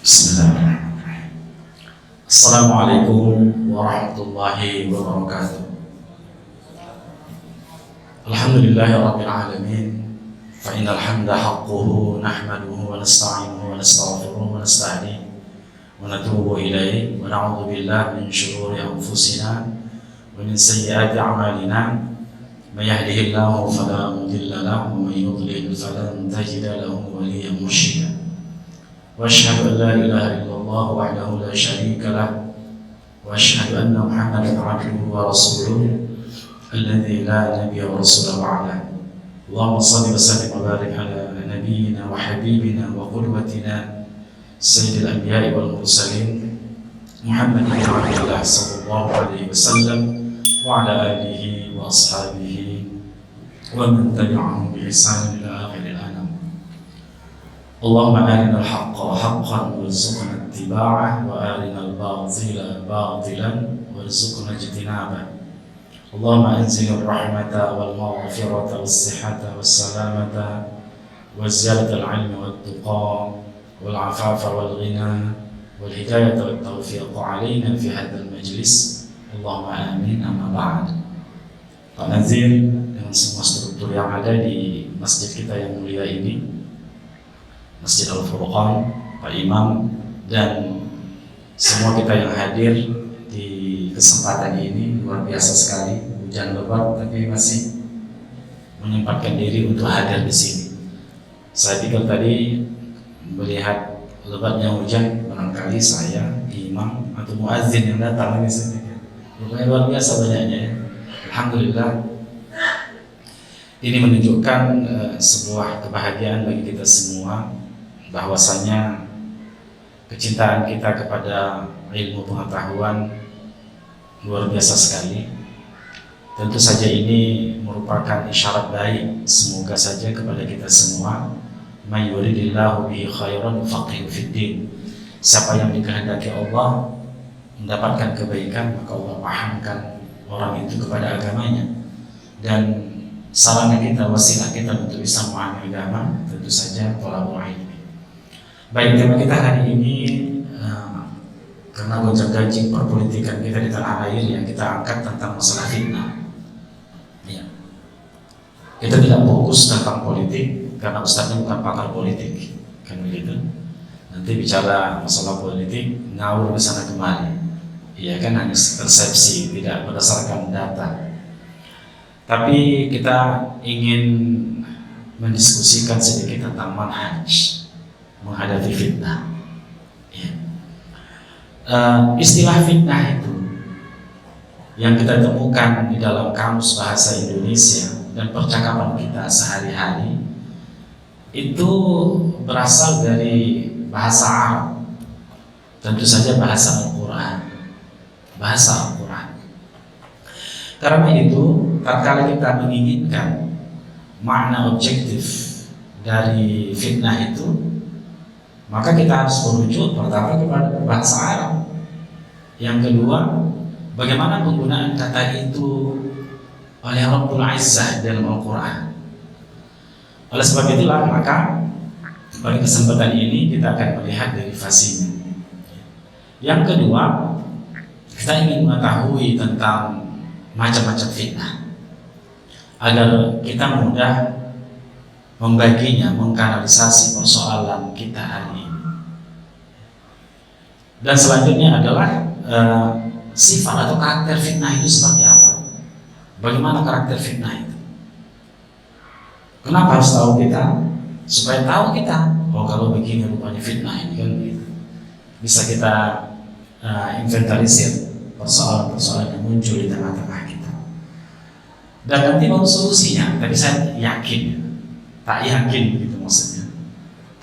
Bismillahirrahmanirrahim. Assalamualaikum warahmatullahi wabarakatuh. Alhamdulillahi rabbil alamin. Fa innal hamda haqquhu nahmaduhu wa nasta'inuhu wa nastaghfiruhu wa nasta'dihi wa natubu ilayhi wa na'udzu billahi min shururi anfusina wa min sayyiati a'malina. May yahdihillahu fala mudilla lahu wa may yudlil falan tajida lahu waliyyan mursyida. وأشهد أن لا إله إلا الله وحده لا شريك له وأشهد أن محمدا عبده ورسوله الذي لا نبي ورسول بعده. اللهم صل وسلم وبارك على نبينا وحبيبنا وقدوتنا سيد الأنبياء والمرسلين محمد بن عبد الله صلى الله عليه وسلم وعلى آله وأصحابه ومن تبعهم بإحسان إلى آخر الأنام. اللهم أرنا الحق حقا وارزقنا اتباعه وأرنا الباطل باطلا وارزقنا اجتنابه. اللهم أنزل الرحمة والمغفرة والصحة والسلامة وزيادة العلم والتقى والعفاف والغنى والهداية والتوفيق علينا في هذا المجلس. اللهم آمين. أما بعد. Pak Nazir dengan semua struktur yang ada di masjid kita yang mulia ini, Masjid Al-Furqan, Pak Imam, dan semua kita yang hadir di kesempatan ini, luar biasa sekali. Hujan lebat tapi masih menyempatkan diri untuk hadir di sini. Saya pikir tadi melihat lebatnya hujan, barangkali saya, imam atau muazzin yang datang ini saya pikir luar biasa banyaknya ya. Alhamdulillah. Ini menunjukkan sebuah kebahagiaan bagi kita semua, bahwasanya kecintaan kita kepada ilmu pengetahuan luar biasa sekali. Tentu saja ini merupakan isyarat baik, semoga saja kepada kita semua, may yuridillahu bihi khairan yufaqihu fiddin. Siapa yang dikehendaki Allah mendapatkan kebaikan, maka Allah pahamkan orang itu kepada agamanya. Dan sarana kita, wasilah kita untuk bisa memahami agama tentu saja thalabul ilmi. Baik, tema kita hari ini karena gonjang-ganjing perpolitikan kita di tanah air, yang kita angkat tentang masalah fitnah. Ya. Kita tidak fokus tentang politik karena ustaznya bukan pakar politik, kan begitu. Nanti bicara masalah politik ngawur ke sana kemari, ya kan, hanya persepsi, tidak berdasarkan data. Tapi kita ingin mendiskusikan sedikit tentang manhaj menghadapi fitnah. Ya. Istilah fitnah itu yang kita temukan di dalam kamus bahasa Indonesia dan percakapan kita sehari-hari itu berasal dari bahasa Arab, tentu saja bahasa Al-Quran. Bahasa Al-Quran. Karena itu, tatkala kita menginginkan makna objektif dari fitnah itu, maka kita harus merujuk pertama kepada bahasa Arab. Yang kedua, bagaimana penggunaan kata itu oleh Rabbul Izzah dalam Al-Quran. Oleh sebab itulah, maka pada kesempatan ini kita akan melihat derivasinya. Yang kedua, kita ingin mengetahui tentang macam-macam fitnah agar kita mudah membaginya, mengkanalisasi persoalan kita hari ini. Dan selanjutnya adalah sifat atau karakter fitnah itu seperti apa? Bagaimana karakter fitnah itu? Kenapa harus tahu kita? Supaya tahu kita, oh kalau begini rupanya fitnah ini, kan begitu. Bisa kita inventarisir persoalan-persoalan yang muncul di tengah-tengah kita. Dan nanti mau solusinya, tapi saya yakin, tak yakin gitu maksudnya,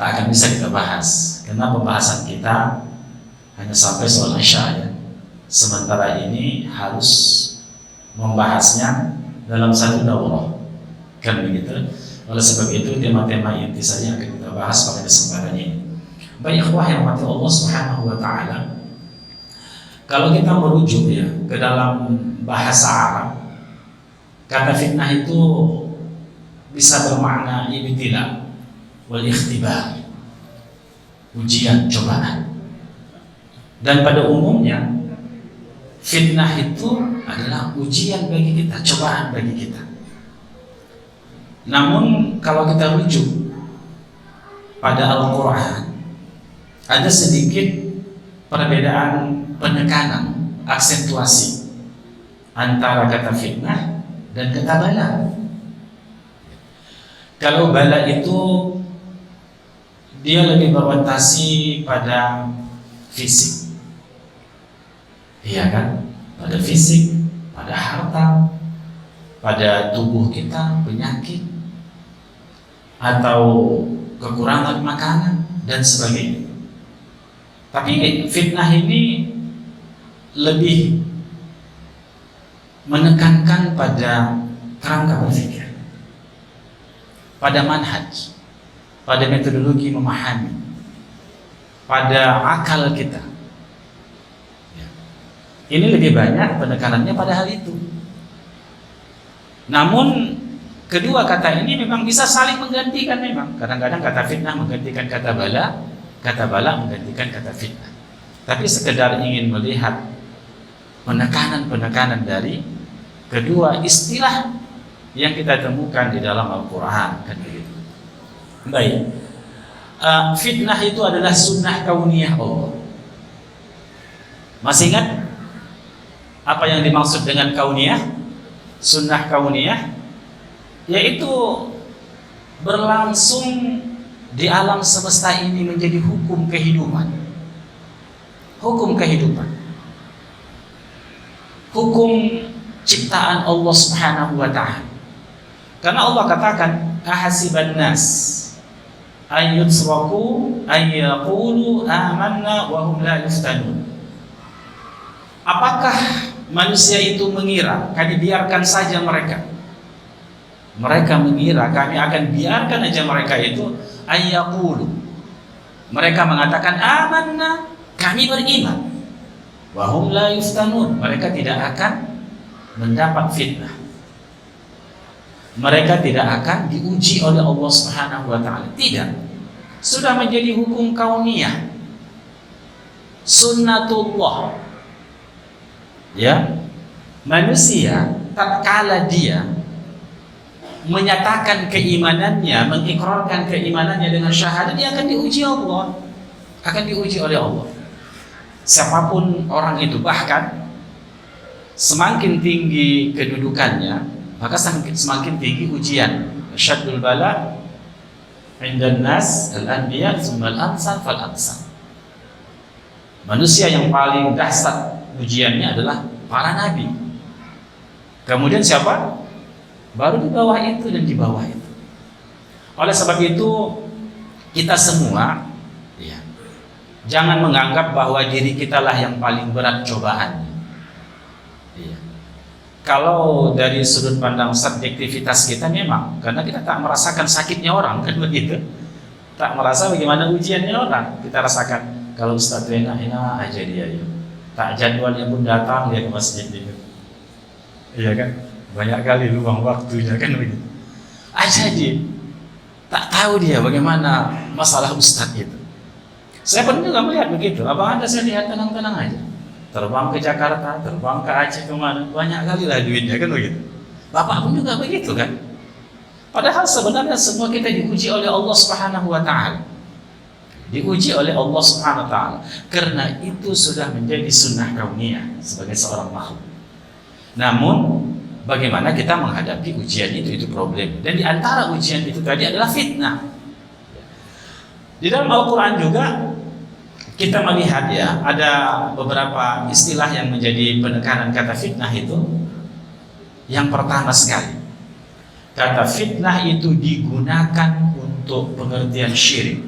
tak akan bisa kita bahas karena pembahasan kita hanya sampai soal Isya ya. Sementara ini harus membahasnya dalam satu daurah, kan begitu. Oleh sebab itu tema-tema inti saja akan kita bahas pada kesempatan ini. Baik ikhwah yang mati Allah Subhanahu wa taala, kalau kita merujuk ya ke dalam bahasa Arab, kata fitnah itu bisa bermakna ibtila wal ikhtibar, ujian, cobaan. Dan pada umumnya fitnah itu adalah ujian bagi kita, cobaan bagi kita. Namun kalau kita rujuk pada Al-Quran, ada sedikit perbedaan penekanan, aksentuasi antara kata fitnah dan kata bala. Kalau bala itu dia lebih berorientasi pada fisik, iya kan? Pada fisik, pada harta, pada tubuh kita, penyakit, atau kekurangan makanan dan sebagainya. Tapi fitnah ini lebih menekankan pada kerangka berpikir, pada manhaj, pada metodologi memahami, pada akal kita. Ini lebih banyak penekanannya pada hal itu. Namun kedua kata ini memang bisa saling menggantikan memang. Kadang-kadang kata fitnah menggantikan kata bala menggantikan kata fitnah. Tapi sekedar ingin melihat penekanan-penekanan dari kedua istilah yang kita temukan di dalam Al-Quran, kan begitu. Baik. Fitnah itu adalah sunnah kauniyah Allah. Masih ingat apa yang dimaksud dengan kauniyah? Sunnah kauniyah yaitu berlangsung di alam semesta ini menjadi hukum kehidupan. Hukum kehidupan. Hukum ciptaan Allah Subhanahu wa ta'ala. Karena Allah katakan, ahasiban nas an yutraku an yaqulu amanna wa hum la yuftanun. Apakah manusia itu mengira kami biarkan saja mereka? Mereka mengira kami akan biarkan aja mereka itu ayyaqulu. Mereka mengatakan amanna, kami beriman. Wa hum la yuftanun. Mereka tidak akan mendapat fitnah. Mereka tidak akan diuji oleh Allah Subhanahu wa ta'ala. Tidak. Sudah menjadi hukum kauniyah. Sunnatullah. Ya. Manusia tatkala dia menyatakan keimanannya, mengikrarkan keimanannya dengan syahadat, dia akan diuji Allah, akan diuji oleh Allah. Siapapun orang itu, bahkan semakin tinggi kedudukannya, maka semakin tinggi ujian. Syaddul bala indan nas al-anbiya tsumma al-amsal fal-amsal. Manusia yang paling dahsyat ujiannya adalah para nabi. Kemudian siapa? Baru di bawah itu dan di bawah itu. Oleh sebab itu kita semua ya, jangan menganggap bahwa diri kita lah yang paling berat cobaan. Ya. Kalau dari sudut pandang subjektivitas kita memang, karena kita tak merasakan sakitnya orang, kan begitu. Tak merasa bagaimana ujiannya orang. Kita rasakan kalau Ustaz enak aja dia ya. Tak jadwalnya pun datang dia ke masjid itu. Iya kan? Banyak kali luang waktunya kan begitu. Aja dia tak tahu dia bagaimana masalah Ustadz itu. Saya pun juga melihat begitu. Abang Anda saya lihat tenang-tenang aja. Terbang ke Jakarta, terbang ke Aceh kemana, banyak kali lah duitnya kan begitu. Bapak pun juga begitu kan. Padahal sebenarnya semua kita diuji oleh Allah Subhanahu wa ta'ala. Diuji oleh Allah Subhanahu wa ta'ala. Karena itu sudah menjadi sunnah kauniyah sebagai seorang makhluk. Namun bagaimana kita menghadapi ujian itu problem. Dan di antara ujian itu tadi adalah fitnah. Di dalam Al-Quran juga kita melihat ya, ada beberapa istilah yang menjadi penekanan kata fitnah itu. Yang pertama sekali, kata fitnah itu digunakan untuk pengertian syirik.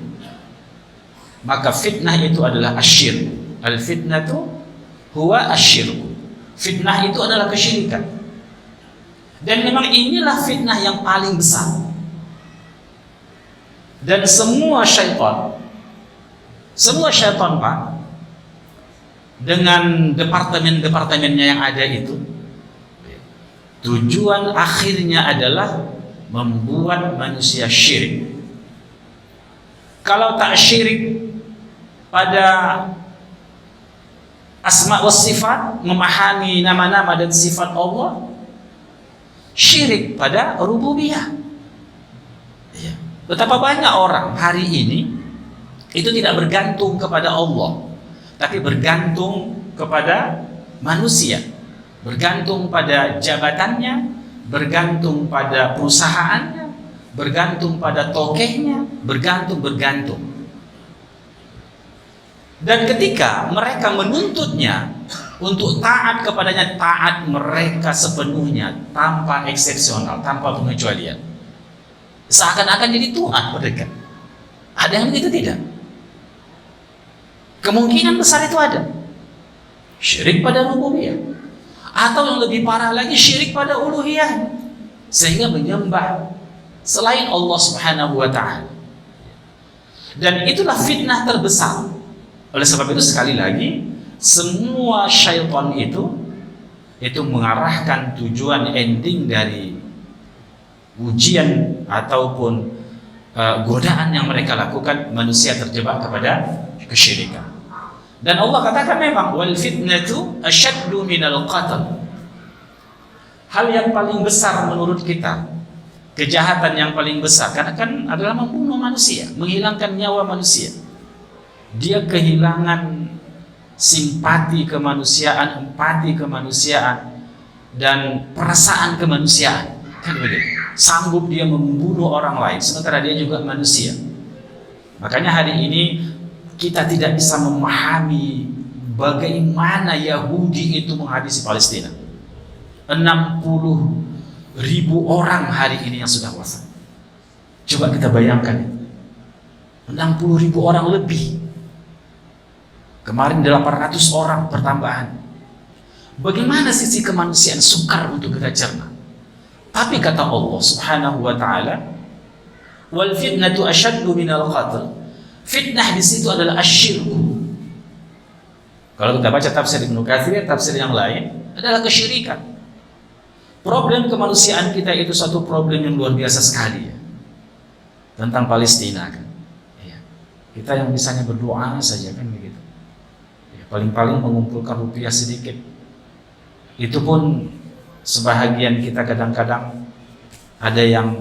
Maka fitnah itu adalah asyirk. Al-fitnatu huwa asyirk. Fitnah itu adalah kesyirikan. Dan memang inilah fitnah yang paling besar. Dan semua syaitan Pak, dengan departemen-departemennya yang ada itu, tujuan akhirnya adalah membuat manusia syirik. Kalau tak syirik pada asma wa sifat, memahami nama-nama dan sifat Allah, syirik pada rububiyah. Ya. Betapa banyak orang hari ini itu tidak bergantung kepada Allah, tapi bergantung kepada manusia, bergantung pada jabatannya, bergantung pada perusahaannya, bergantung pada tokehnya, bergantung. Dan ketika mereka menuntutnya untuk taat kepadanya, taat mereka sepenuhnya tanpa eksepsional, tanpa pengecualian. Seakan-akan jadi Tuhan mereka. Ada yang begitu tidak? Kemungkinan besar itu ada. Syirik pada rububiyah. Atau yang lebih parah lagi, syirik pada uluhiyah. Sehingga menyembah selain Allah Subhanahu wa ta'ala. Dan itulah fitnah terbesar. Oleh sebab itu sekali lagi, semua syaitan itu mengarahkan tujuan ending dari ujian ataupun godaan yang mereka lakukan, manusia terjebak kepada kesyirikan. Dan Allah katakan memang wal fitnatu asyaddu minal qatl. Hal yang paling besar menurut kita, kejahatan yang paling besar karena kan adalah membunuh manusia, menghilangkan nyawa manusia. Dia kehilangan simpati kemanusiaan, empati kemanusiaan, dan perasaan kemanusiaan. Kan begitu. Sanggup dia membunuh orang lain, sementara dia juga manusia. Makanya hari ini kita tidak bisa memahami bagaimana Yahudi itu menghabisi Palestina. 60.000 orang hari ini yang sudah wafat. Coba kita bayangkan, 60.000 orang lebih. Kemarin 800 orang pertambahan. Bagaimana sisi kemanusiaan sukar untuk kita cerna. Tapi kata Allah Subhanahu wa ta'ala, wal fitnatu asyaddu minal qatl. Fitnah di situ adalah asyirku. Kalau kita baca tafsir Ibnu Katsir, tafsir yang lain adalah kesyirikan. Problem kemanusiaan kita itu satu problem yang luar biasa sekali ya. Tentang Palestina kan. Ya. Kita yang bisanya berdoa saja kan begitu. Paling-paling mengumpulkan rupiah sedikit. Itu pun sebahagian kita kadang-kadang ada yang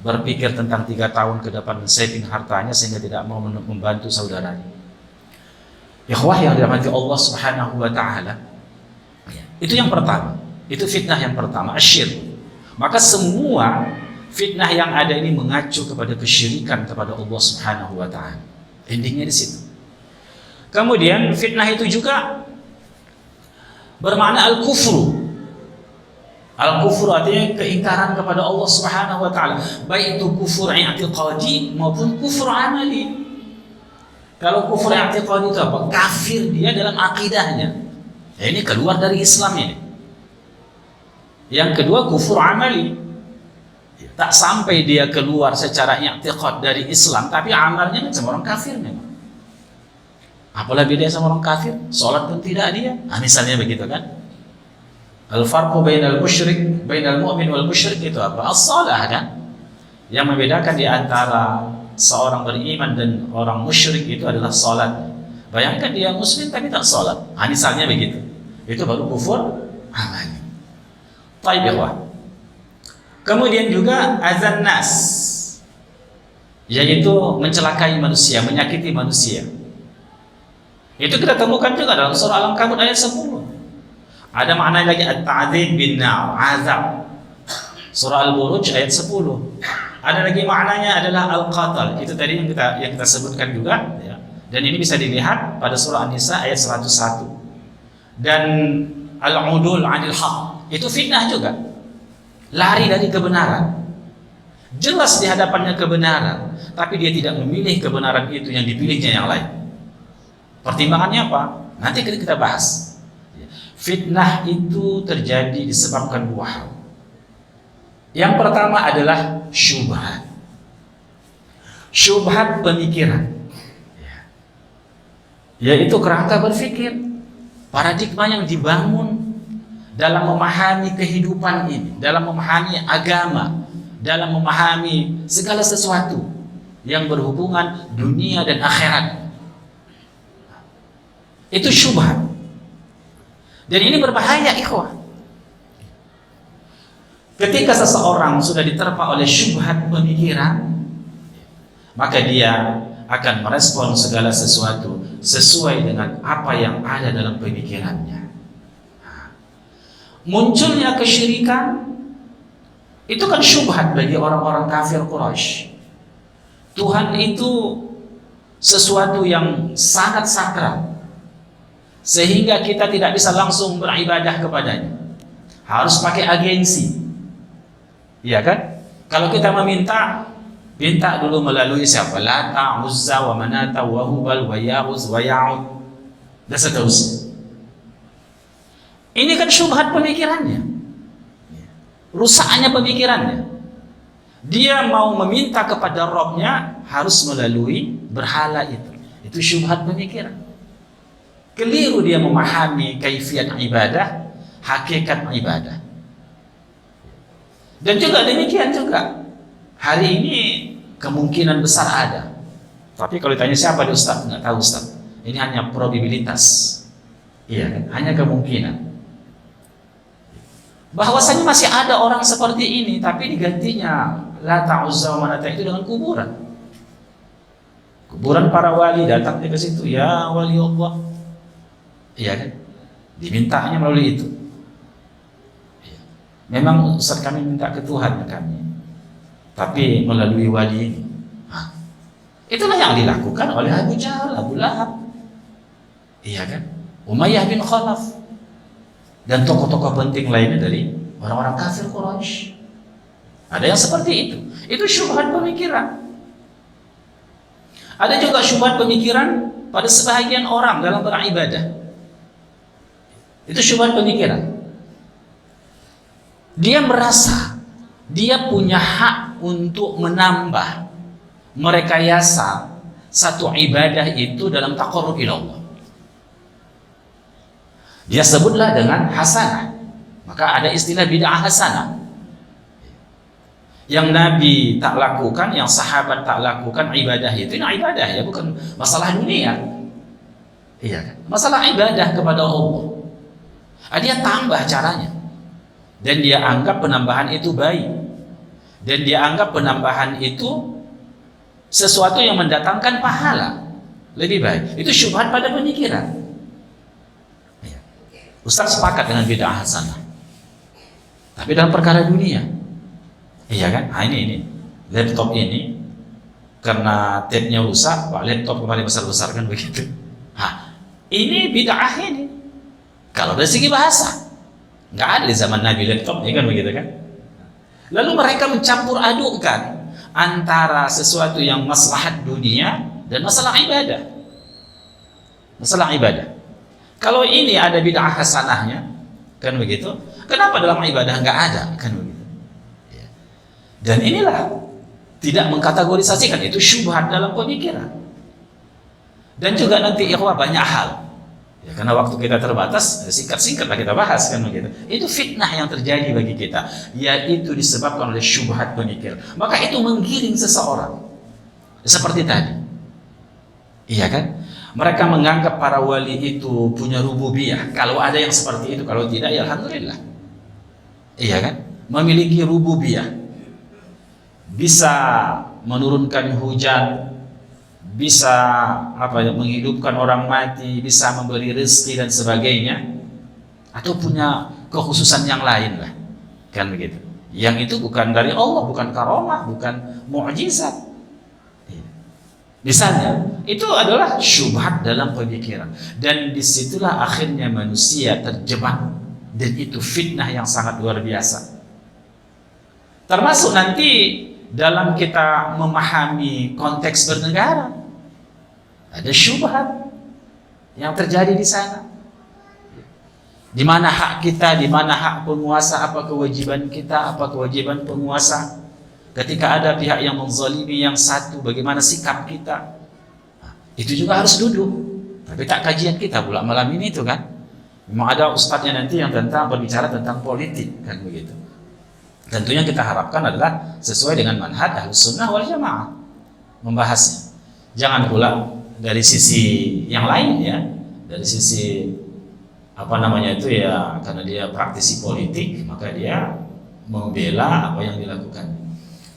berpikir tentang 3 tahun ke depan saving hartanya sehingga tidak mau membantu saudaranya. Ikhwah yang dirahmati Allah Subhanahu wa ta'ala. Itu yang pertama. Itu fitnah yang pertama, asyirk. Maka semua fitnah yang ada ini mengacu kepada kesyirikan kepada Allah Subhanahu wa ta'ala. Endingnya di situ. Kemudian fitnah itu juga bermakna al-kufru. Al-kufru artinya keingkaran kepada Allah Subhanahu wa ta'ala, baik itu kufur i'tiqadi maupun kufur amali. Kalau kufur i'tiqadi itu apa? Kafir dia dalam akidahnya. Ya, ini keluar dari Islam ini. Yang kedua kufur amali. Tak sampai dia keluar secara i'tiqad dari Islam, tapi amalnya macam orang kafir memang. Apalah bedanya sama orang kafir? Salat pun tidak dia. Misalnya begitu kan? Al-farqu bainal musyrik, bainal mu'min wal musyrik itu apa? As-shalah kan? Yang membedakan di antara seorang beriman dan orang musyrik itu adalah salat. Bayangkan dia muslim tapi tak salat. Misalnya begitu. Itu baru kufur amali. Baik ya. Kemudian juga azan nas, yaitu mencelakai manusia, menyakiti manusia. Itu kita temukan juga dalam surah Al-Ankabut ayat 10. Ada makna lagi at-ta'dzib bin nar, azab. Surah Al-Buruj ayat 10. Ada lagi maknanya adalah al-qatal. Itu tadi yang kita sebutkan juga ya. Dan ini bisa dilihat pada surah An-Nisa ayat 101. Dan al-udul 'anil haq. Itu fitnah juga. Lari dari kebenaran. Jelas di hadapannya kebenaran, tapi dia tidak memilih kebenaran itu, yang dipilihnya yang lain. Pertimbangannya apa? Nanti kita bahas. Fitnah itu terjadi disebabkan 2 hal. Yang pertama adalah syubhat. Syubhat pemikiran. Yaitu kerangka berpikir, paradigma yang dibangun dalam memahami kehidupan ini, dalam memahami agama, dalam memahami segala sesuatu yang berhubungan dunia dan akhirat. Itu syubhat. Dan ini berbahaya, ikhwah. Ketika seseorang sudah diterpa oleh syubhat pemikiran, maka dia akan merespon segala sesuatu sesuai dengan apa yang ada dalam pemikirannya. Munculnya kesyirikan itu kan syubhat bagi orang-orang kafir Quraisy. Tuhan itu sesuatu yang sangat sakral, sehingga kita tidak bisa langsung beribadah kepadanya, harus pakai agensi. Iya kan? Kalau kita minta dulu melalui siapa? Lata, Uzza, wa Manata, wa Hubal, wa Ya'uz, wa Ya'ud, dan seterusnya. Ini kan syubhat pemikirannya, rusaknya pemikirannya. Dia mau meminta kepada Robnya harus melalui berhala itu. Itu syubhat pemikiran. Keliru dia memahami kaifiat ibadah, hakikat ibadah. Dan juga demikian juga, hari ini kemungkinan besar ada. Tapi kalau ditanya siapa di Ustaz, nggak tahu Ustaz. Ini hanya probabilitas. Iya kan? Hanya kemungkinan. Bahwasanya masih ada orang seperti ini, tapi digantinya Lata, Uzza, wa Manata itu dengan kuburan. Kuburan para wali, datang ke situ, ya wali Allah. Iya kan? Dimintanya melalui itu. Memang Ustaz kami minta ke Tuhan kami, tapi melalui wali ini. Itulah yang dilakukan oleh Abu Jahal, Abu Lahab, iya kan, Umayyah bin Khalaf, dan tokoh-tokoh penting lainnya dari orang-orang kafir Quraisy. Ada yang seperti itu. Itu syubhat pemikiran. Ada juga syubhat pemikiran pada sebahagian orang dalam beribadah. Itu syubhat pemikiran. Dia merasa dia punya hak untuk menambah, merekayasa satu ibadah itu dalam taqarrub ila Allah. Dia sebutlah dengan hasanah. Maka ada istilah bid'ah hasanah. Yang Nabi tak lakukan, yang sahabat tak lakukan ibadah itu, ini ibadah ya, bukan masalah dunia. Iya kan? Masalah ibadah kepada Allah. Dia tambah caranya. Dan dia anggap penambahan itu baik. Dan dia anggap penambahan itu sesuatu yang mendatangkan pahala. Lebih baik. Itu syubhat pada pemikiran. Ustaz sepakat dengan bid'ah hasanah. Tapi dalam perkara dunia. Iya kan? Ini laptop ini karena tabnya rusak, Pak, laptop kembali besar-besar kan begitu. Ini bid'ah ini. Kalau dari segi bahasa nggak ada di zaman Nabi laptop, ya kan begitu kan? Lalu mereka mencampur adukkan antara sesuatu yang maslahat dunia dan masalah ibadah. Masalah ibadah. Kalau ini ada bid'ah hasanahnya, kan begitu? Kenapa dalam ibadah nggak ada? Kan begitu. Dan inilah tidak mengkategorisasikan, itu syubhat dalam pemikiran. Dan juga nanti ikhwah banyak hal. Ya, karena waktu kita terbatas, singkat-singkatlah kita bahas kan begitu. Itu fitnah yang terjadi bagi kita, yaitu disebabkan oleh syubhat pemikiran. Maka itu menggiring seseorang. Seperti tadi. Iya kan? Mereka menganggap para wali itu punya rububiyah. Kalau ada yang seperti itu, kalau tidak ya alhamdulillah. Iya kan? Memiliki rububiyah. Bisa menurunkan hujan, bisa menghidupkan orang mati, bisa memberi rezeki dan sebagainya, atau punya kekhususan yang lain lah, kan begitu. Yang itu bukan dari Allah, bukan karamah, bukan mukjizat. Misalnya, itu adalah syubhat dalam pemikiran, dan disitulah akhirnya manusia terjebak, dan itu fitnah yang sangat luar biasa. Termasuk nanti dalam kita memahami konteks bernegara, ada syubhat yang terjadi di sana. Di mana hak kita, di mana hak penguasa, apa kewajiban kita, apa kewajiban penguasa. Ketika ada pihak yang menzalimi yang satu, bagaimana sikap kita. Itu juga harus duduk. Tapi tak kajian kita pula malam ini itu kan. Memang ada ustadznya nanti yang berbicara tentang politik, kan begitu. Tentunya kita harapkan adalah sesuai dengan manhaj Ahlussunnah wal Jamaah membahasnya. Jangan pula dari sisi yang lain ya, dari sisi apa namanya itu ya, karena dia praktisi politik maka dia membela apa yang dilakukan.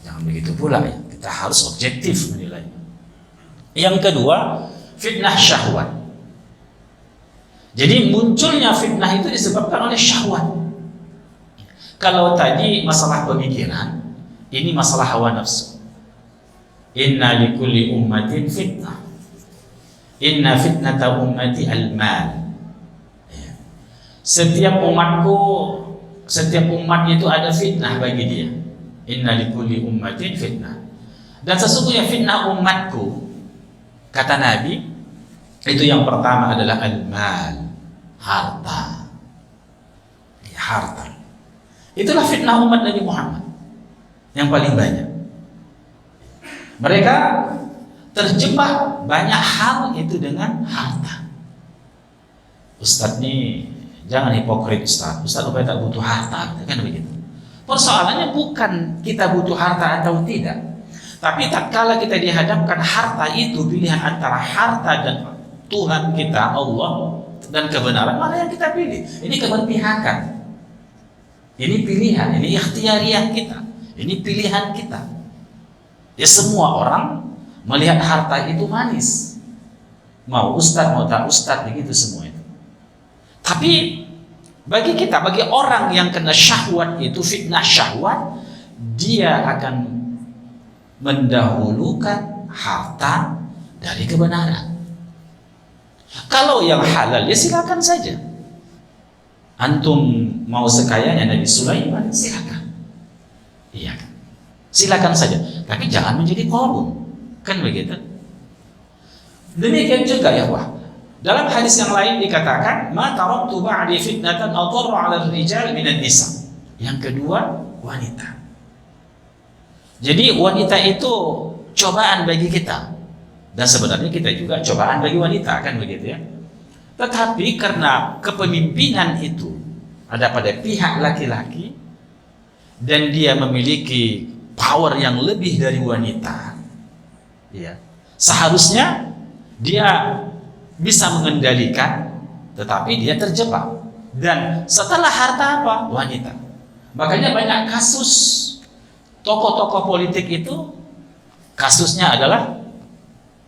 Jangan begitu pula ya, kita harus objektif menilainya. Yang kedua, fitnah syahwat. Jadi munculnya fitnah itu disebabkan oleh syahwat. Kalau tadi masalah pemikiran, ini masalah hawa nafsu. Inna likulli ummatin fitnah. Inna fitnata ummati al-mal. Setiap umatku, setiap umat itu ada fitnah bagi dia. Inna likulli ummatin fitnah. Dan sesungguhnya fitnah umatku, kata Nabi, itu yang pertama adalah al-mal, harta. Ya, harta. Itulah fitnah umat Nabi Muhammad yang paling banyak. Mereka terjebak banyak hal itu dengan harta. Ustadz nih jangan hipokrit Ustadz. Ustadz supaya tak butuh harta, kan begitu. Persoalannya bukan kita butuh harta atau tidak, tapi tatkala kita dihadapkan harta itu pilihan antara harta dan Tuhan kita Allah dan kebenaran, mana yang kita pilih? Ini keberpihakan. Ini pilihan, ini ikhtiariyah kita, ini pilihan kita. Ya semua orang melihat harta itu manis, mau ustadz mau tak ustadz begitu semua itu. Tapi bagi kita, bagi orang yang kena syahwat itu, fitnah syahwat, dia akan mendahulukan harta dari kebenaran. Kalau yang halal ya silakan saja. Antum mau sekayanya Nabi Sulaiman, silakan. Iya kan? Silakan saja. Tapi jangan menjadi korun. Kan begitu? Demikian juga ya wah. Dalam hadis yang lain dikatakan, "Ma taraktu ba'di fitnatan adarru 'ala ar-rijal minan nisa." Yang kedua, wanita. Jadi wanita itu cobaan bagi kita. Dan sebenarnya kita juga cobaan bagi wanita, kan begitu ya? Tetapi karena kepemimpinan itu ada pada pihak laki-laki dan dia memiliki power yang lebih dari wanita, ya, seharusnya dia bisa mengendalikan, tetapi dia terjebak. Dan setelah harta apa? Wanita. Makanya banyak kasus tokoh-tokoh politik itu kasusnya adalah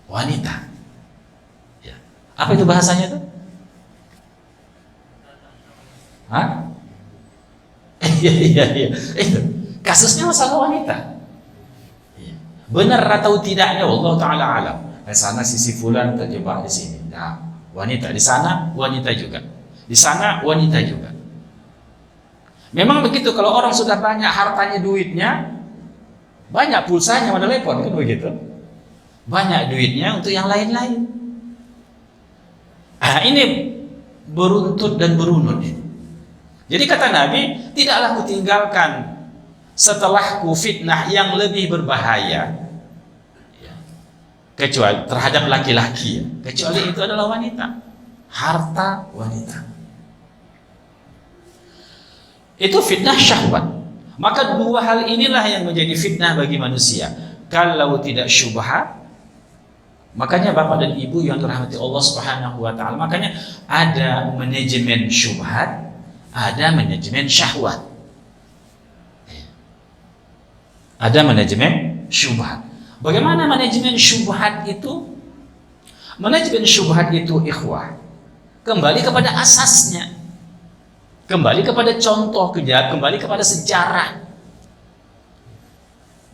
wanita. Ya. Apa itu bahasanya tuh? Hah? Iya. Itu kasusnya masalah wanita. Benar atau tidaknya Allah Ta'ala alam. Di sana sisi fulan terjebak di sini. Nah, wanita di sana, wanita juga. Di sana wanita juga. Memang begitu, kalau orang sudah banyak hartanya, duitnya, banyak pulsanya, mana telepon kan begitu. Banyak duitnya untuk yang lain-lain. Nah, ini beruntut dan berunut. Jadi kata Nabi, tidaklah kutinggalkan setelahku fitnah yang lebih berbahaya kecuali terhadap laki-laki, kecuali itu adalah wanita, harta wanita. Itu fitnah syahwat. Maka dua hal inilah yang menjadi fitnah bagi manusia. Kalau tidak syubhat, makanya Bapak dan Ibu yang dirahmati Allah Subhanahu wa taala, makanya ada manajemen syubhat, ada manajemen syahwat. Ada manajemen syubhat. Bagaimana manajemen syubhat itu? Manajemen syubhat itu ikhwah, kembali kepada asasnya, kembali kepada contoh kejadian, kembali kepada sejarah.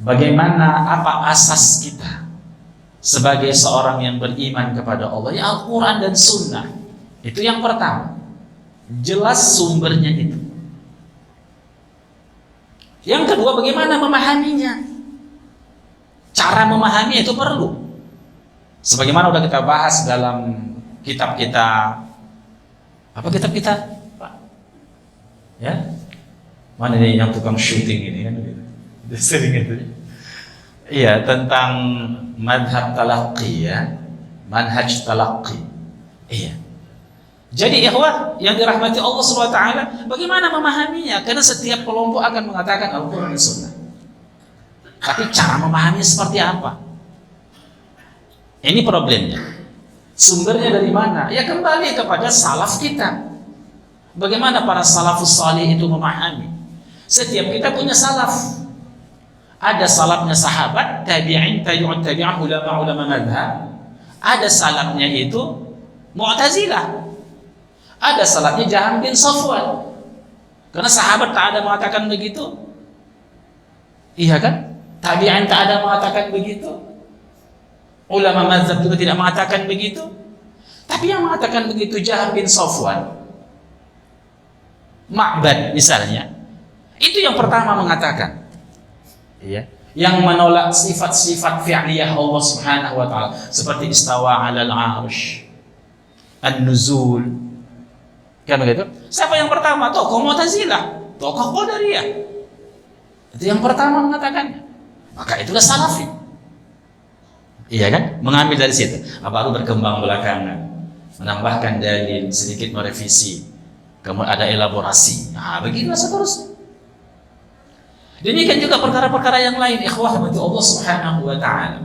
Bagaimana, apa asas kita sebagai seorang yang beriman kepada Allah? Ya Al-Quran dan Sunnah. Itu yang pertama. Jelas sumbernya itu. Yang kedua, bagaimana memahaminya? Cara memahami itu perlu. Sebagaimana sudah kita bahas dalam kitab kita. Apa kitab kita, Pak? Ya? Mana ini yang tukang syuting ini kan? Sering itu. Iya, tentang madhab talaqqi ya. Manhaj talaqqi. Iya. Jadi ikhwah yang dirahmati Allah SWT, bagaimana memahaminya? Karena setiap kelompok akan mengatakan Al-Quran dan Sunnah. Tapi cara memahaminya seperti apa? Ini problemnya. Sumbernya dari mana? Ya kembali kepada salaf kita. Bagaimana para salafus salih itu memahami? Setiap kita punya salaf. Ada salafnya sahabat, tabi'in, tabi'un tabi'an, ulama-ulama madhab. Ada salafnya itu Mu'tazilah. Ada salafnya Jaham bin Safwan. Karena sahabat tak ada mengatakan begitu. Iya kan? Tabi'in tak ada mengatakan begitu. Ulama mazhab juga tidak mengatakan begitu. Tapi yang mengatakan begitu Jaham bin Safwan, Ma'bad misalnya, itu yang pertama mengatakan, iya, yang menolak sifat-sifat fi'liyah Allah Subhanahu wa taala seperti istawa 'alal 'arsy, an-nuzul. Kan begitu? Siapa yang pertama? Tokoh Mu'tazilah, tokoh Qadariyah. Itu yang pertama mengatakannya. Maka itulah salafi. Iya kan? Mengambil dari situ. Baru berkembang belakangan, menambahkan dalil, sedikit merevisi, kemudian ada elaborasi. Nah, begitulah seterusnya. Demikian juga perkara-perkara yang lain, ikhwah rahmati Allah Subhanahu wa taala.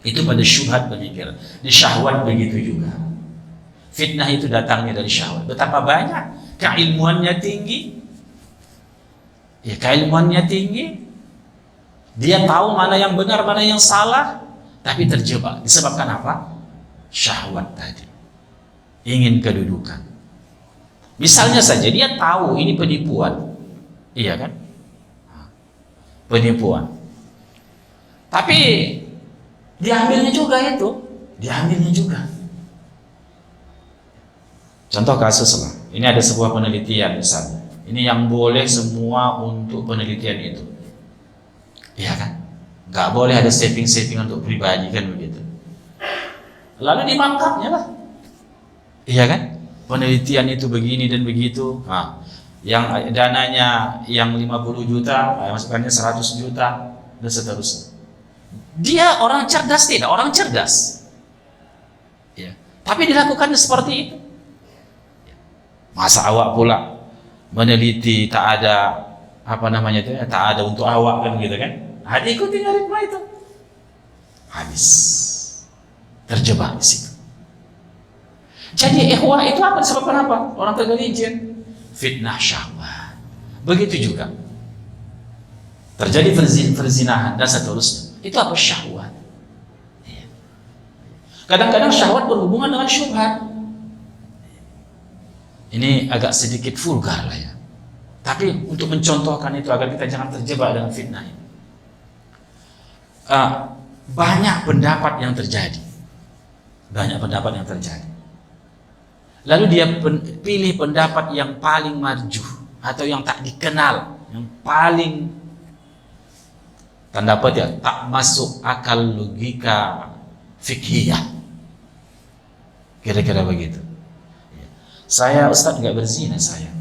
Itu pada syubhat pemikiran. Di syahwat begitu juga. Fitnah itu datangnya dari syahwat. Betapa banyak keilmuannya tinggi. Ya, keilmuannya tinggi. Dia tahu mana yang benar, mana yang salah, tapi terjebak. Disebabkan apa? Syahwat tadi. Ingin kedudukan. Misalnya saja dia tahu ini penipuan. Iya kan? Penipuan. Tapi diambilnya juga itu. Diambilnya juga. Contoh kasus lah. Ini ada sebuah penelitian misalnya. Ini yang boleh semua untuk penelitian itu. Iya kan? Nggak boleh ada saving untuk pribadi kan begitu. Lalu dimangkapnya lah. Iya kan? Penelitian itu begini dan begitu. Nah, yang dananya yang 50 juta, masukannya 100 juta dan seterusnya. Dia orang cerdas tidak? Orang cerdas. Ya. Tapi dilakukan seperti itu. Masa awak pula meneliti tak ada apa namanya itu? Tak ada untuk awak kan gitu kan? Hadi ikuti ritme itu. Habis. Terjebak di situ. Jadi ikhwah itu apa? Disebabkan apa? Orang tergelincir. Fitnah syahwat. Begitu juga terjadi perzinahan dan seterusnya. Itu apa? Syahwat. Kadang-kadang syahwat berhubungan dengan syubhat. Ini agak sedikit vulgar lah ya. Tapi untuk mencontohkan itu agar kita jangan terjebak dengan fitnah ini. Banyak pendapat yang terjadi. Banyak pendapat yang terjadi. Lalu dia pilih pendapat yang paling marjuh atau yang tak dikenal, yang paling tanda petik ya, tak masuk akal logika fikhiyah. Kira-kira begitu. Saya Ustaz nggak berzina saya.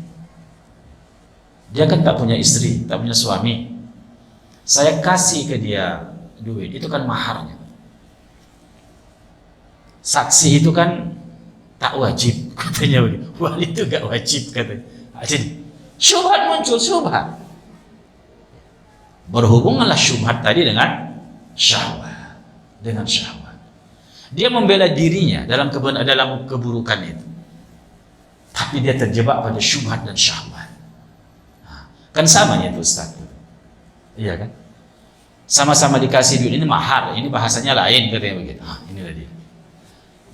Dia kan tak punya istri, tak punya suami. Saya kasih ke dia duit, itu kan maharnya. Saksi itu kan tak wajib, katanya begitu. Wali itu gak wajib katanya. Jadi syubhat muncul, syubhat. Berhubunganlah syubhat tadi dengan syahwat, dengan syahwat. Dia membela dirinya dalam keburukan itu, tapi dia terjebak pada syubhat dan syahwat. Kan sama ya itu Ustaz. Iya kan? Sama-sama dikasih duit, ini mahar, ini bahasanya lain katanya begitu. Inilah dia.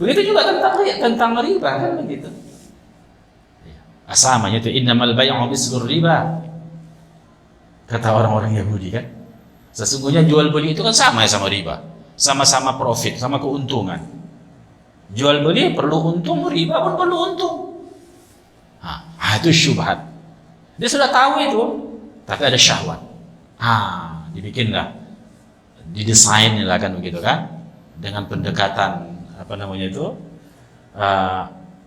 Begitu juga tentang riba kan begitu. Asamanya itu innamal bay'u mislur riba. Kata orang-orang Yahudi kan. Sesungguhnya jual beli itu kan sama ya sama riba. Sama-sama profit, sama keuntungan. Jual beli perlu untung, riba pun perlu untung. Itu syubhat. Dia sudah tahu itu, tapi ada syahwat. Dibikinlah, didesain lah kan begitu kan, dengan pendekatan apa namanya itu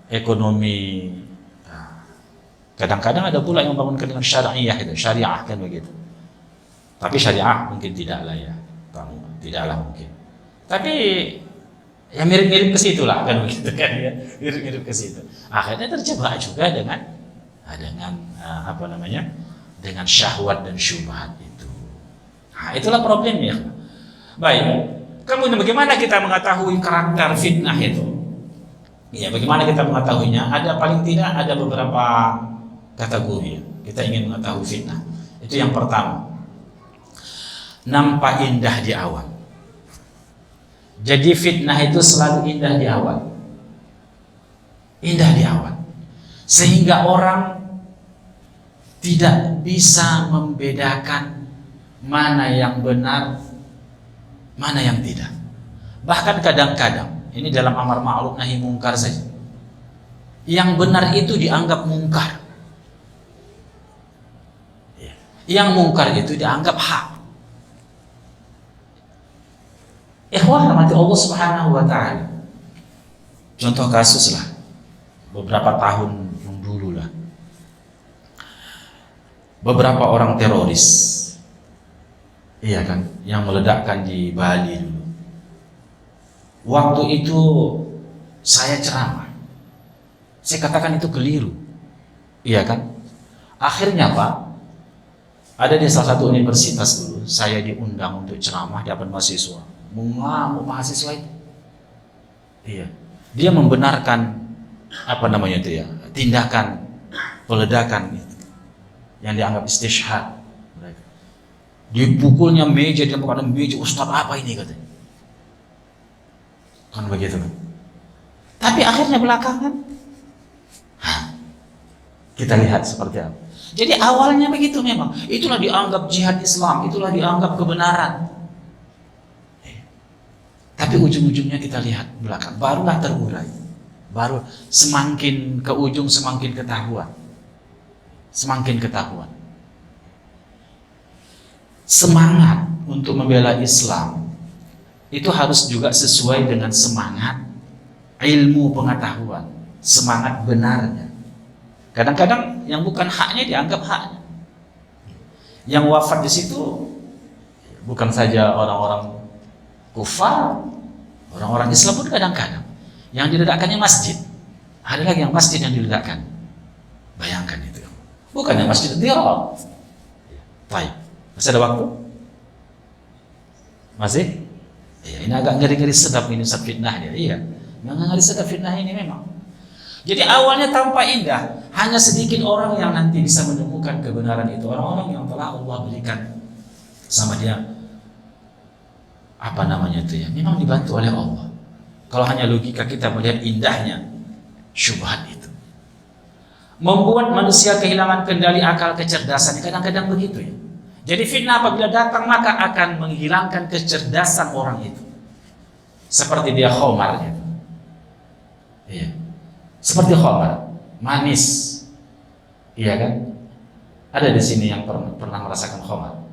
ekonomi. Kadang-kadang ada pula yang membangunkan dengan syariah itu, syariah kan begitu. Tapi syariah mungkin tidaklah ya, tidaklah mungkin. Tapi ya mirip-mirip ke situ lah kan begitu kan ya, mirip-mirip ke situ. Akhirnya terjebak juga dengan apa namanya, dengan syahwat dan syubhat itu. Itulah problemnya. Baik. Kemudian bagaimana kita mengetahui karakter fitnah itu? Ya, bagaimana kita mengetahuinya? Ada paling tidak ada beberapa kategori. Kita ingin mengetahui fitnah. Itu yang pertama. Nampak indah di awal. Jadi fitnah itu selalu indah di awal. Indah di awal. Sehingga orang tidak bisa membedakan mana yang benar, mana yang tidak. Bahkan kadang-kadang, ini dalam amar ma'ruf nahi mungkar saja, yang benar itu dianggap mungkar, yang mungkar itu dianggap hak. Ikhwah rahmati Allah Subhanahu wa ta'ala. Contoh kasus lah, beberapa tahun yang dulu lah, beberapa orang teroris, iya kan, yang meledakkan di Bali dulu. Waktu itu saya ceramah, saya katakan itu keliru, iya kan. Akhirnya Pak, ada di salah satu universitas dulu, saya diundang untuk ceramah di hadapan mahasiswa. Mengamuk mahasiswa itu, iya, dia membenarkan apa namanya itu ya, tindakan peledakan itu yang dianggap istishhad. Dipukulnya meja, dia bukan meja, Ustaz apa ini katanya, kan begitu kan. Tapi akhirnya belakangan kita lihat seperti apa. Jadi awalnya begitu memang, itulah dianggap jihad Islam, itulah dianggap kebenaran. Tapi ujung-ujungnya kita lihat belakang, barulah terurai, baru semakin ke ujung semakin ketahuan, semakin ketahuan. Semangat untuk membela Islam itu harus juga sesuai dengan semangat ilmu pengetahuan, semangat benarnya. Kadang-kadang yang bukan haknya dianggap haknya. Yang wafat di situ bukan saja orang-orang kufar, orang-orang Islam pun kadang-kadang yang diledakkannya masjid. Ada lagi yang masjid yang diledakkan. Bayangkan itu. Bukan yang masjid Dirol. Baik. Masih ada waktu? Masih? Ya, ini agak ngeri-ngeri sedap ini fitnahnya. Iya. Yang ngeri sedap fitnah ini memang. Jadi awalnya tampak indah, hanya sedikit orang yang nanti bisa menemukan kebenaran itu. Orang-orang yang telah Allah berikan sama dia, apa namanya itu ya, memang dibantu oleh Allah. Kalau hanya logika kita melihat indahnya syubhat itu, membuat manusia kehilangan kendali akal kecerdasan. Kadang-kadang begitu ya. Jadi fitnah apabila datang maka akan menghilangkan kecerdasan orang itu. Seperti dia khomar ya. Iya. Seperti khomar, manis. Iya kan? Ada di sini yang pernah merasakan khomar.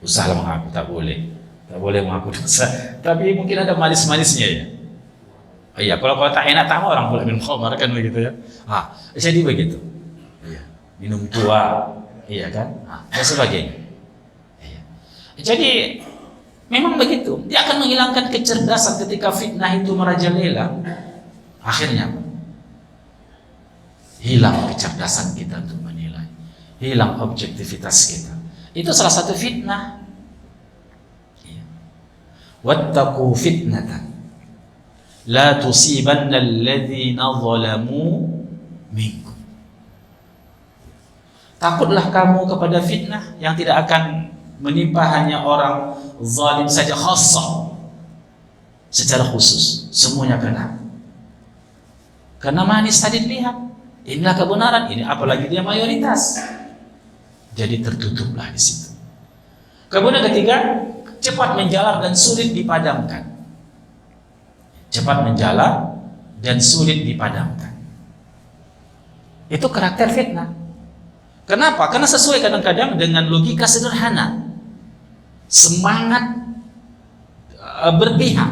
Usahalah mengaku, tak boleh. Tak boleh mengaku dosa. Tapi mungkin ada manis-manisnya ya. Oh iya, kalau tak enak tak mau orang boleh minum khamar kan begitu ya. Jadi begitu. Iya. Minum tua, iya kan? Dan sebagainya. Iya. Jadi memang begitu. Dia akan menghilangkan kecerdasan ketika fitnah itu merajalela. Akhirnya hilang kecerdasan kita untuk menilai. Hilang objektivitas kita. Itu salah satu fitnah. Wattaqu fitnatan la tusibanna alladhina zalamu minkum. Takutlah kamu kepada fitnah yang tidak akan menimpa hanya orang zalim saja, khassah, secara khusus semuanya kena. Karena manis tadi dilihat, inilah kebenaran, ini apalagi dia mayoritas. Jadi tertutuplah di situ. Kemudian ketiga, cepat menjalar dan sulit dipadamkan. Cepat menjalar dan sulit dipadamkan. Itu karakter fitnah. Kenapa? Karena sesuai kadang-kadang dengan logika sederhana. Semangat berpihak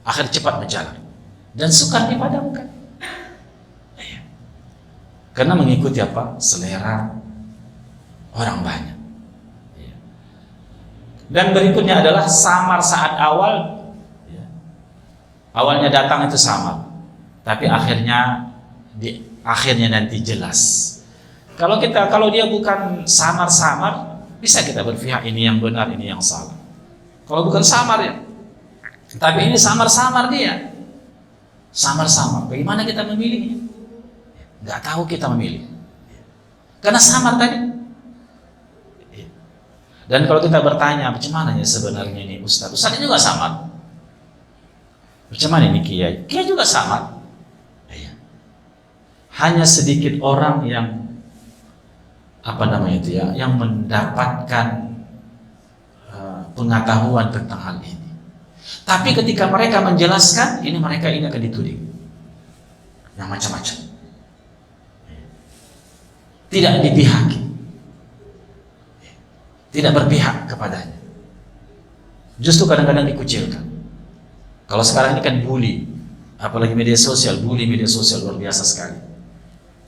akhir cepat menjalar dan sukar dipadamkan. Karena mengikuti apa? Selera orang banyak. Dan berikutnya adalah samar saat awal. Awalnya datang itu samar, tapi akhirnya nanti jelas. Kalau dia bukan samar-samar, bisa kita berpihak ini yang benar, ini yang salah. Kalau bukan samar ya, tapi ini samar-samar dia, samar-samar. Bagaimana kita memilihnya? Nggak tahu kita memilih. Karena samar tadi. Dan kalau kita bertanya, bagaimana ya sebenarnya ini Ustaz? Ustaz juga samar. Bagaimana ini Kiai? Kiai juga samar. Hanya sedikit orang yang yang mendapatkan pengetahuan tentang hal ini. Tapi ketika mereka menjelaskan, mereka akan dituding yang macam-macam. Tidak dipihaki, tidak berpihak kepadanya. Justru kadang-kadang dikucilkan. Kalau sekarang ini kan bully, apalagi media sosial luar biasa sekali.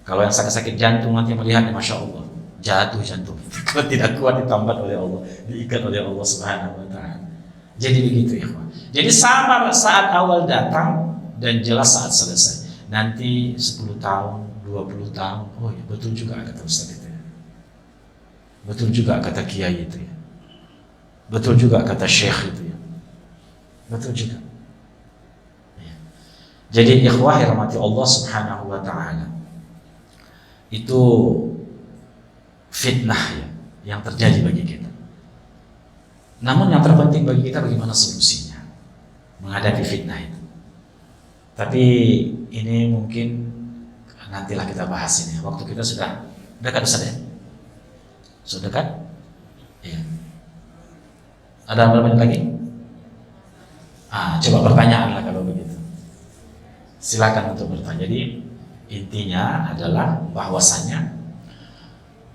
Kalau yang sakit-sakit jantung nanti melihatnya, Masya Allah, jatuh jantung. Kalau tidak kuat ditambat oleh Allah, diikat oleh Allah Subhanahu wa Ta'ala. Jadi begitu ya. Jadi samar saat awal datang dan jelas saat selesai. Nanti 10 tahun, 20 tahun, oh ya betul juga kata Ustaz itu ya. Betul juga kata Kiai itu ya. Betul juga kata Syekh itu ya. Betul juga. Ya. Jadi ikhwah yang rahmati Allah Subhanahu wa Ta'ala, itu fitnah ya yang terjadi bagi kita. Namun yang terpenting bagi kita bagaimana solusinya menghadapi fitnah itu. Tapi ini mungkin nantilah kita bahas ini. Waktu kita sudah dekat, Ustaz ya? Sudah dekat? Iya. Ada berapa menit lagi? Coba pertanyaan lah kalau begitu. Silakan untuk bertanya. Jadi intinya adalah bahwasanya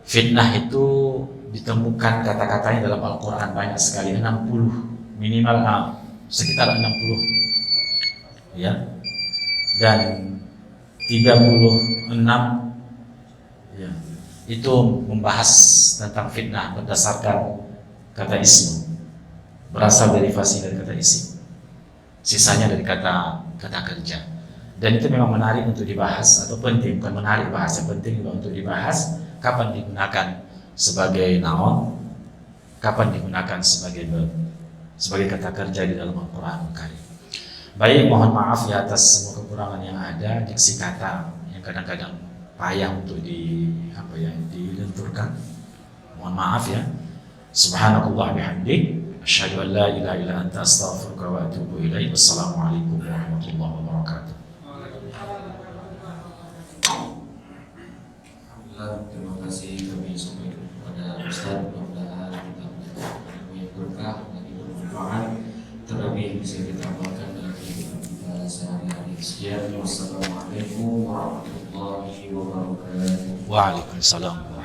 fitnah itu ditemukan kata-katanya dalam Al-Quran banyak sekali, 60 minimal, sekitar 60 ya, dan 36 ya, itu membahas tentang fitnah berdasarkan kata ism, berasal dari fasih dari kata isim, sisanya dari kata kerja. Dan itu memang menarik untuk dibahas, atau penting, bukan menarik bahasa, penting juga untuk dibahas. Kapan digunakan sebagai naon, kapan digunakan sebagai kata kerja di dalam Al-Quran Karim. Baik, mohon maaf ya atas semua kekurangan yang ada, diksi kata yang kadang-kadang payah untuk dilenturkan. Mohon maaf ya. Subhanakallah bihamdik, asyhadu an la ilaha illa anta, astaghfiruka wa atubu ilaik. Wassalamualaikum warahmatullahi wabarakatuh. Terima kasih kami sampaikan kepada Ustaz. Mudah-mudahan kita mendapat ilmu yang berkah dan bermanfaat, terlebih bisa kita amalkan dalam kehidupan kita sehari-hari. Sekian, wassalamualaikum warahmatullahi wabarakatuh. Waalaikumsalam.